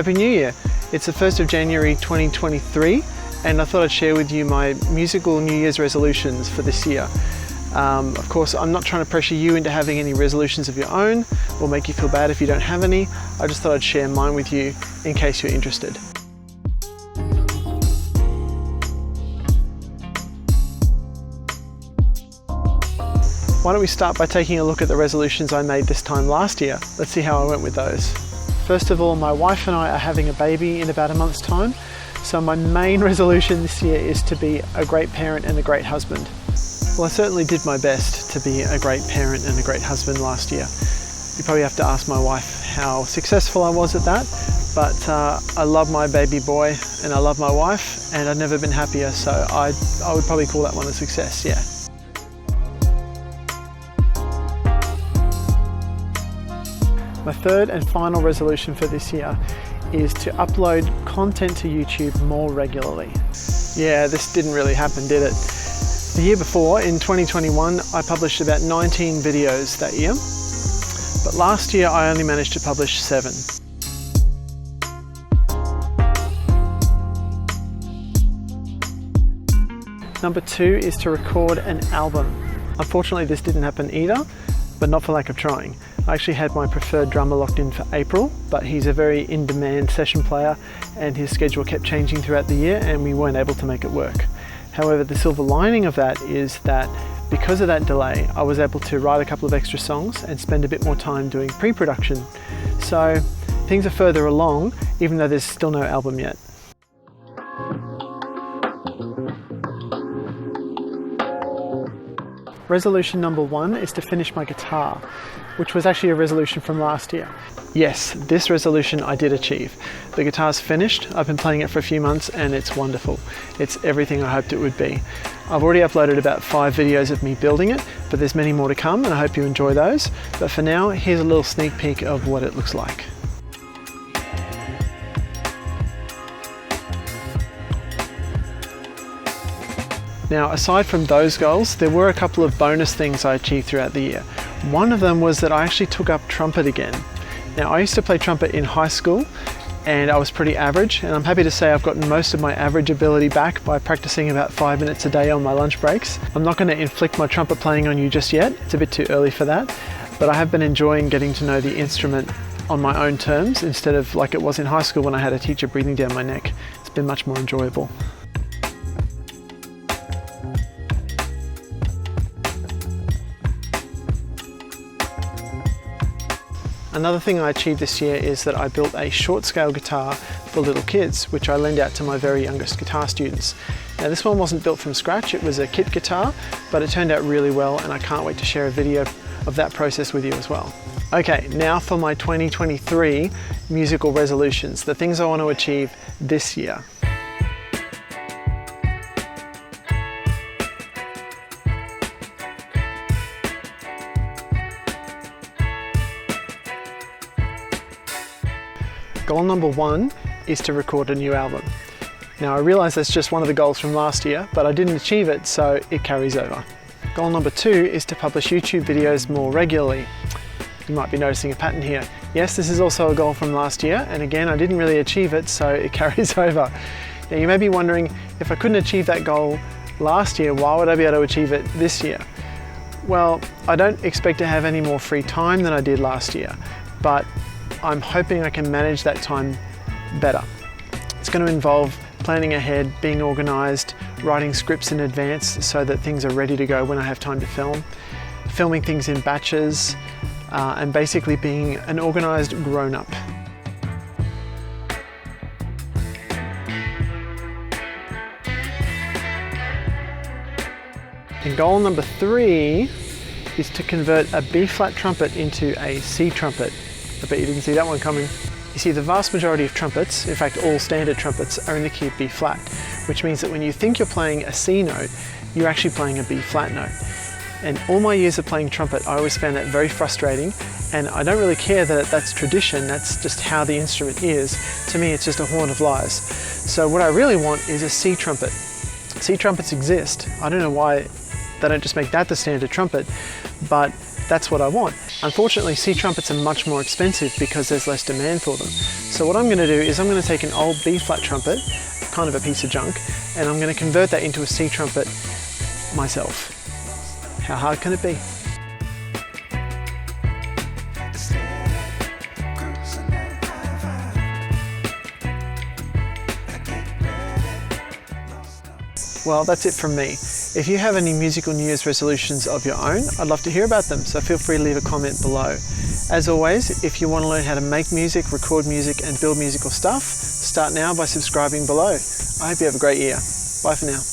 Happy New Year! It's the 1st of January 2023 and I thought I'd share with you my musical New Year's resolutions for this year. Of course, I'm not trying to pressure you into having any resolutions of your own or make you feel bad if you don't have any. I just thought I'd share mine with you in case you're interested. Why don't we start by taking a look at the resolutions I made this time last year. Let's see how I went with those. First of all, my wife and I are having a baby in about a month's time. So my main resolution this year is to be a great parent and a great husband. Well, I certainly did my best to be a great parent and a great husband last year. You probably have to ask my wife how successful I was at that, but I love my baby boy and I love my wife and I've never been happier, so I would probably call that one a success, yeah. My third and final resolution for this year is to upload content to YouTube more regularly. Yeah, this didn't really happen, did it? The year before, in 2021, I published about 19 videos that year, but last year I only managed to publish 7. Number 2 is to record an album. Unfortunately, this didn't happen either, but not for lack of trying. I actually had my preferred drummer locked in for April, but he's a very in-demand session player and his schedule kept changing throughout the year and we weren't able to make it work. However, the silver lining of that is that because of that delay, I was able to write a couple of extra songs and spend a bit more time doing pre-production. So things are further along, even though there's still no album yet. Resolution number 1 is to finish my guitar, which was actually a resolution from last year. Yes, this resolution I did achieve. The guitar's finished, I've been playing it for a few months and it's wonderful. It's everything I hoped it would be. I've already uploaded about 5 videos of me building it, but there's many more to come and I hope you enjoy those. But for now, here's a little sneak peek of what it looks like. Now, aside from those goals, there were a couple of bonus things I achieved throughout the year. One of them was that I actually took up trumpet again. Now, I used to play trumpet in high school and I was pretty average, and I'm happy to say I've gotten most of my average ability back by practicing about 5 minutes a day on my lunch breaks. I'm not going to inflict my trumpet playing on you just yet, it's a bit too early for that, but I have been enjoying getting to know the instrument on my own terms instead of like it was in high school when I had a teacher breathing down my neck. It's been much more enjoyable. Another thing I achieved this year is that I built a short scale guitar for little kids, which I lend out to my very youngest guitar students. Now, this one wasn't built from scratch, it was a kit guitar, but it turned out really well and I can't wait to share a video of that process with you as well. Okay, now for my 2023 musical resolutions, the things I want to achieve this year. Goal number 1 is to record a new album. Now, I realize that's just one of the goals from last year, but I didn't achieve it, so it carries over. Goal number 2 is to publish YouTube videos more regularly. You might be noticing a pattern here. Yes, this is also a goal from last year, and again, I didn't really achieve it, so it carries over. Now, you may be wondering, if I couldn't achieve that goal last year, why would I be able to achieve it this year? Well, I don't expect to have any more free time than I did last year, but I'm hoping I can manage that time better. It's going to involve planning ahead, being organised, writing scripts in advance so that things are ready to go when I have time to film, filming things in batches, and basically being an organised grown-up. And goal number 3 is to convert a B-flat trumpet into a C trumpet. I bet you didn't see that one coming. You see, the vast majority of trumpets, in fact all standard trumpets, are in the key of B flat, which means that when you think you're playing a C note, you're actually playing a B flat note. And all my years of playing trumpet, I always found that very frustrating, and I don't really care that that's tradition, that's just how the instrument is. To me, it's just a horn of lies. So what I really want is a C trumpet. C trumpets exist. I don't know why they don't just make that the standard trumpet, but That's what I want. Unfortunately, C trumpets are much more expensive because there's less demand for them. So what I'm going to do is I'm going to take an old B flat trumpet, kind of a piece of junk, and I'm going to convert that into a C trumpet myself. How hard can it be? Well, that's it from me. If you have any musical New Year's resolutions of your own, I'd love to hear about them, so feel free to leave a comment below. As always, if you want to learn how to make music, record music and build musical stuff, start now by subscribing below. I hope you have a great year. Bye for now.